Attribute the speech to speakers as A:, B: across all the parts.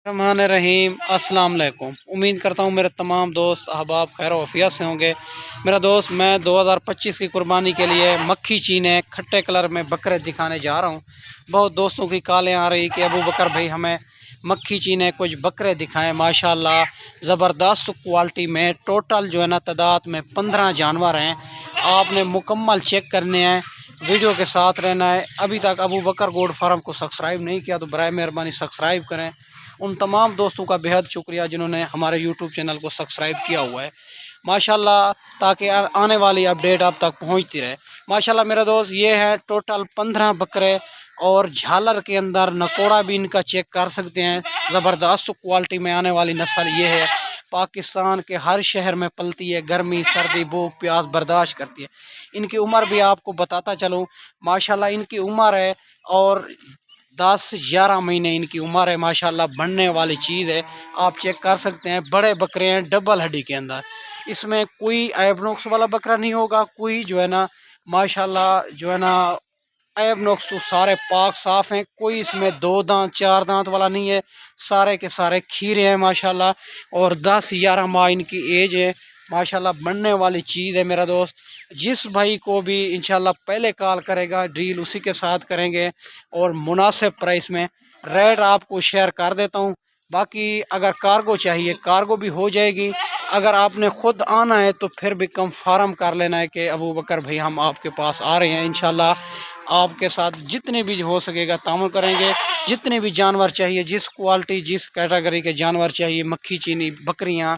A: रहमान रहीम अस्सलाम वालेकुम। उम्मीद करता हूँ मेरे तमाम दोस्त अहबाब खैर वफ़ियत से होंगे। मेरा दोस्त मैं 2025 की कुर्बानी के लिए मक्खी चीने खट्टे कलर में बकरे दिखाने जा रहा हूँ। बहुत दोस्तों की कॉलें आ रही कि अबू बकर भाई हमें मक्खी चीने कुछ बकरे दिखाएं। माशाल्लाह ज़बरदस्त क्वालिटी में टोटल जो है ना तादाद में 15 जानवर हैं। आपने मुकम्मल चेक करने हैं, वीडियो के साथ रहना है। अभी तक अबू बकर गोड फार्म को सब्सक्राइब नहीं किया तो बराए मेहरबानी सब्सक्राइब करें। उन तमाम दोस्तों का बेहद शुक्रिया जिन्होंने हमारे यूट्यूब चैनल को सब्सक्राइब किया हुआ है माशाल्लाह, ताकि आने वाली अपडेट आप तक पहुंचती रहे। माशाल्लाह मेरा दोस्त ये है टोटल 15 बकरे और झालर के अंदर नकोड़ा भी इनका चेक कर सकते हैं। ज़बरदस्त क्वालिटी में आने वाली नस्ल ये है। पाकिस्तान के हर शहर में पलती है, गर्मी सर्दी भूख प्यास बर्दाश्त करती है। इनकी उम्र भी आपको बताता चलूँ, माशाल्लाह इनकी उम्र है और 10-11 महीने इनकी उम्र है। माशाल्लाह बनने वाली चीज़ है, आप चेक कर सकते हैं। बड़े बकरे हैं डबल हड्डी के अंदर, इसमें कोई ऐब नुक्स वाला बकरा नहीं होगा। कोई जो है ना माशाल्लाह जो है ना ऐब नुक्स तो सारे पाक साफ़ हैं। कोई इसमें 2 दांत 4 दांत वाला नहीं है, सारे के सारे खीरे हैं माशाल्लाह। और 10-11 माह इनकी एज है। माशाल्लाह बनने वाली चीज़ है मेरा दोस्त। जिस भाई को भी इंशाल्लाह पहले कॉल करेगा डील उसी के साथ करेंगे और मुनासिब प्राइस में रेट आपको शेयर कर देता हूँ। बाकी अगर कार्गो चाहिए कार्गो भी हो जाएगी। अगर आपने ख़ुद आना है तो फिर भी कंफर्म कर लेना है कि अबू बकर भाई हम आपके पास आ रहे हैं। इंशाल्लाह आपके साथ जितने भी हो सकेगा तामुल करेंगे। जितने भी जानवर चाहिए, जिस क्वालिटी जिस कैटेगरी के जानवर चाहिए, मक्खी चीनी बकरियाँ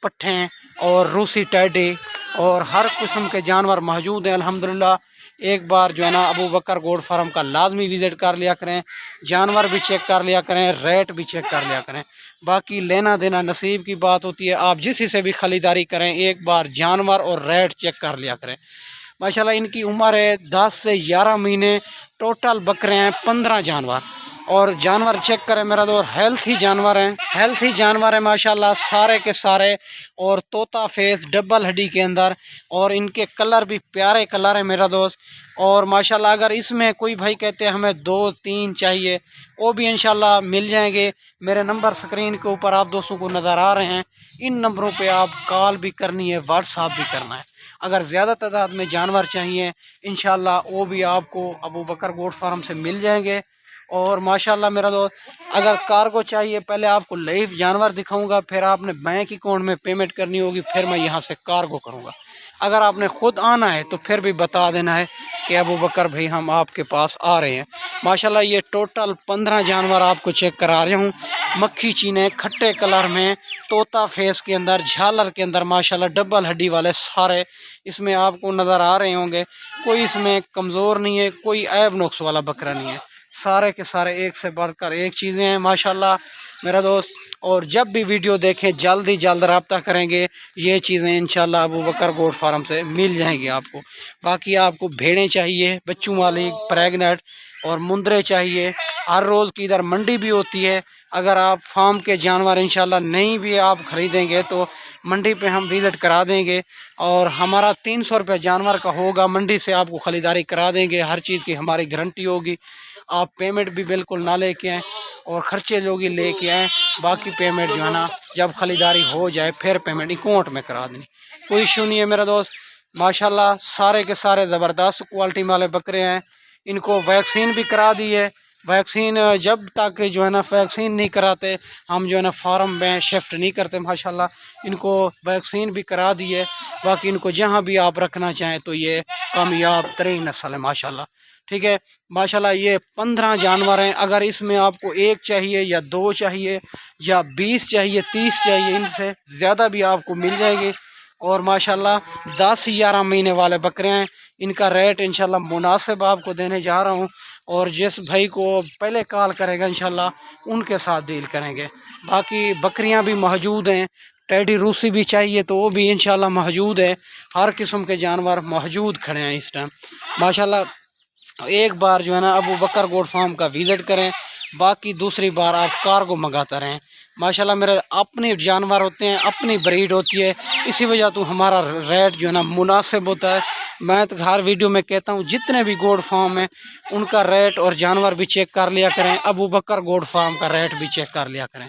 A: पट्ठें और रूसी टैडी और हर किस्म के जानवर मौजूद हैं अल्हम्दुलिल्लाह। एक बार जो है ना अबू बकर गोड फार्म का लाजमी विज़िट कर लिया करें, जानवर भी चेक कर लिया करें, रेट भी चेक कर लिया करें। बाकी लेना देना नसीब की बात होती है। आप जिस से भी ख़रीदारी करें एक बार जानवर और रेट चेक कर लिया करें। माशाल्लाह इनकी उम्र है 10 से 11 महीने। टोटल बकरे हैं 15 जानवर और जानवर चेक करें मेरा दोस्त, हेल्थी जानवर हैं, हेल्थी जानवर हैं माशाल्लाह सारे के सारे। और तोता फेस डबल हड्डी के अंदर और इनके कलर भी प्यारे कलर हैं मेरा दोस्त। और माशाल्लाह अगर इसमें कोई भाई कहते हैं हमें 2-3 चाहिए वो भी इंशाल्लाह मिल जाएंगे। मेरे नंबर स्क्रीन के ऊपर आप दोस्तों को नज़र आ रहे हैं, इन नंबरों पे आप कॉल भी करनी है, व्हाट्सअप भी करना है। अगर ज़्यादा तादाद में जानवर चाहिए इंशाल्लाह वो भी आपको अबू बकर गोट फार्म से मिल जाएंगे। और माशाल्लाह मेरा दोस्त अगर कार्गो चाहिए पहले आपको लाइव जानवर दिखाऊंगा, फिर आपने बैंक अकाउंट में पेमेंट करनी होगी, फिर मैं यहाँ से कार्गो करूँगा। अगर आपने ख़ुद आना है तो फिर भी बता देना है कि अबू बकर भाई हम आपके पास आ रहे हैं। माशाल्लाह ये टोटल 15 जानवर आपको चेक करा रहा हूँ। मक्खी चीने खट्टे कलर में तोता फेस के अंदर झालर के अंदर माशाल्लाह डबल हड्डी वाले सारे इसमें आपको नज़र आ रहे होंगे। कोई इसमें कमज़ोर नहीं है, कोई ऐब नुक्स वाला बकरा नहीं है। सारे के सारे एक से बढ़कर एक चीज़ें हैं माशाल्लाह मेरा दोस्त। और जब भी वीडियो देखें जल्द ही जल्द रब्ता करेंगे, ये चीज़ें इंशाल्लाह अबू बकर गोट फार्म से मिल जाएंगी आपको। बाकी आपको भेड़ें चाहिए बच्चों वाली प्रेगनेंट और मुंदरे चाहिए। हर रोज़ की इधर मंडी भी होती है। अगर आप फार्म के जानवर इंशाल्लाह नहीं भी आप ख़रीदेंगे तो मंडी पे हम विज़िट करा देंगे और हमारा 300 रुपये जानवर का होगा। मंडी से आपको ख़रीदारी करा देंगे, हर चीज़ की हमारी गारंटी होगी। आप पेमेंट भी बिल्कुल ना लेके आएँ और ख़र्चे लोग ही लेके आएँ। बाकी पेमेंट जो है ना जब ख़रीदारी हो जाए फिर पेमेंट अकाउंट में करा देनी, कोई इशू नहीं है मेरा दोस्त। माशाल्लाह सारे के सारे ज़बरदस्त क्वालिटी वाले बकरे हैं। इनको वैक्सीन भी करा दी है। वैक्सीन जब तक जो है ना वैक्सीन नहीं कराते हम जो है ना फार्म में शिफ्ट नहीं करते। माशाल्लाह इनको वैक्सीन भी करा दी है। बाकी इनको जहाँ भी आप रखना चाहें तो ये कामयाब तरीन नस्ल है माशाल्लाह। ठीक है माशाल्लाह ये 15 जानवर हैं। अगर इसमें आपको एक चाहिए या 2 चाहिए या 20 चाहिए 30 चाहिए, इनसे ज़्यादा भी आपको मिल जाएगी। और माशाल्लाह 10-11 महीने वाले बकरे हैं। इनका रेट इंशाल्लाह मुनासिब आपको देने जा रहा हूँ। और जिस भाई को पहले कॉल करेगा इंशाल्लाह उनके साथ डील करेंगे। बाकी बकरियां भी मौजूद हैं, टैडी रूसी भी चाहिए तो वो भी इंशाल्लाह मौजूद है। हर किस्म के जानवर मौजूद खड़े हैं इस टाइम माशाल्लाह। एक बार जो है ना अबू बकर गोट फार्म का विज़िट करें, बाकी दूसरी बार आप कार्गो मंगाते रहें। माशाल्लाह मेरे अपने जानवर होते हैं, अपनी ब्रीड होती है, इसी वजह तो हमारा रेट जो है ना मुनासिब होता है। मैं तो हर वीडियो में कहता हूँ जितने भी गोड फार्म हैं उनका रेट और जानवर भी चेक कर लिया करें, अबू बकर गोड फार्म का रेट भी चेक कर लिया करें।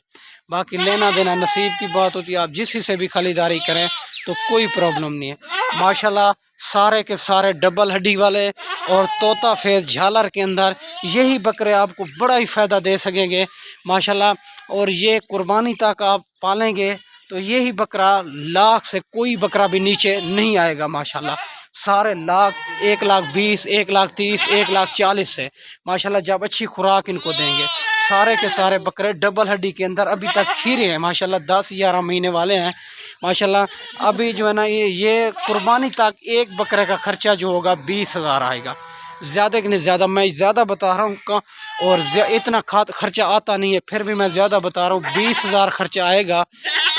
A: बाकी लेना देना नसीब की बात होती है, आप जिसी से भी खरीदारी करें तो कोई प्रॉब्लम नहीं है। माशाल्लाह सारे के सारे डबल हड्डी वाले और तोता फेस झालर के अंदर यही बकरे आपको बड़ा ही फ़ायदा दे सकेंगे माशाल्लाह। और ये कुर्बानी तक आप पालेंगे तो यही बकरा लाख से कोई बकरा भी नीचे नहीं आएगा माशाल्लाह। सारे लाख, 1,20,000, 1,30,000, 1,40,000 से माशाल्लाह जब अच्छी खुराक इनको देंगे। सारे के सारे बकरे डबल हड्डी के अंदर अभी तक खीरे हैं माशाल्लाह, 10-11 महीने वाले हैं माशाल्लाह। अभी जो है ना ये कुर्बानी तक एक बकरे का खर्चा जो होगा 20,000 आएगा, ज़्यादा कि नहीं ज़्यादा। मैं ज़्यादा बता रहा हूँ और इतना खर्चा आता नहीं है, फिर भी मैं ज़्यादा बता रहा हूँ, 20,000 खर्चा आएगा।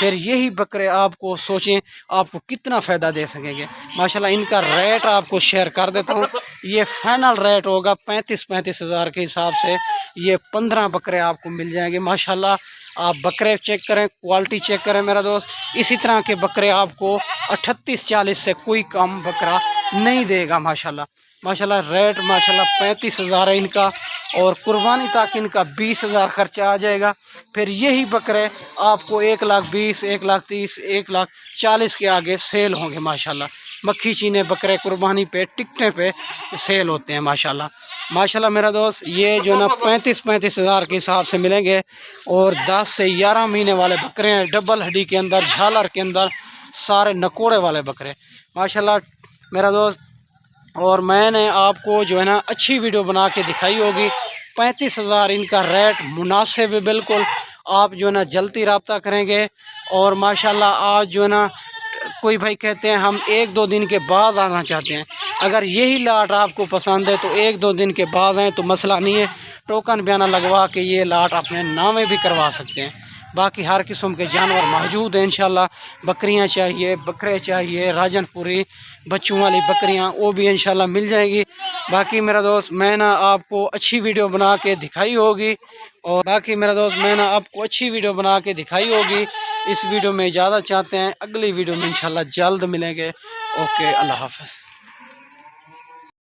A: फिर यही बकरे आपको सोचें आपको कितना फ़ायदा दे सकेंगे माशाल्लाह। इनका रेट आपको शेयर कर देता हूँ, ये फाइनल रेट होगा 35,000 के हिसाब से। ये 15 बकरे आपको मिल जाएंगे माशाल्लाह। आप बकरे चेक करें, क्वालिटी चेक करें मेरा दोस्त। इसी तरह के बकरे आपको 38-40 से कोई कम बकरा नहीं देगा माशाल्लाह। माशाल्लाह रेट माशाल्लाह 35,000 है इनका, और कुर्बानी तक इनका 20,000 खर्चा आ जाएगा। फिर यही बकरे आपको 1,20,000, 1,30,000, 1,40,000 के आगे सेल होंगे माशाल्लाह। मक्खी चीने बकरे कुर्बानी पे टिकटे पे सेल होते हैं माशाल्लाह। माशाल्लाह मेरा दोस्त ये जो ना 35,000 के हिसाब से मिलेंगे, और 10 से 11 महीने वाले बकरे हैं, डबल हड्डी के अंदर, झालर के अंदर, सारे नकोड़े वाले बकरे माशाल्लाह मेरा दोस्त। और मैंने आपको जो है ना अच्छी वीडियो बना के दिखाई होगी। 35,000 इनका रेट मुनासिब है बिल्कुल। आप जो है ना जल्दी रब्ता करेंगे, और माशाल्लाह आज जो है ना कोई भाई कहते हैं हम 1-2 दिन के बाद आना चाहते हैं। अगर यही लाट आपको पसंद है तो 1-2 दिन के बाद आएँ तो मसला नहीं है, टोकन बयाना लगवा के ये लाट अपने नामे भी करवा सकते हैं। बाकी हर किस्म के जानवर मौजूद हैं इंशाल्लाह। बकरियां चाहिए, बकरे चाहिए, राजनपुरी बच्चों वाली बकरियां, वो भी इंशाल्लाह मिल जाएगी। बाकी मेरा दोस्त मैं ना आपको अच्छी वीडियो बना के दिखाई होगी, और बाकी मेरा दोस्त मैं ना आपको अच्छी वीडियो बना के दिखाई होगी। इस वीडियो में इजाज़त चाहते हैं, अगली वीडियो में इंशाल्लाह जल्द मिलेंगे। ओके, अल्लाह हाफ़िज़।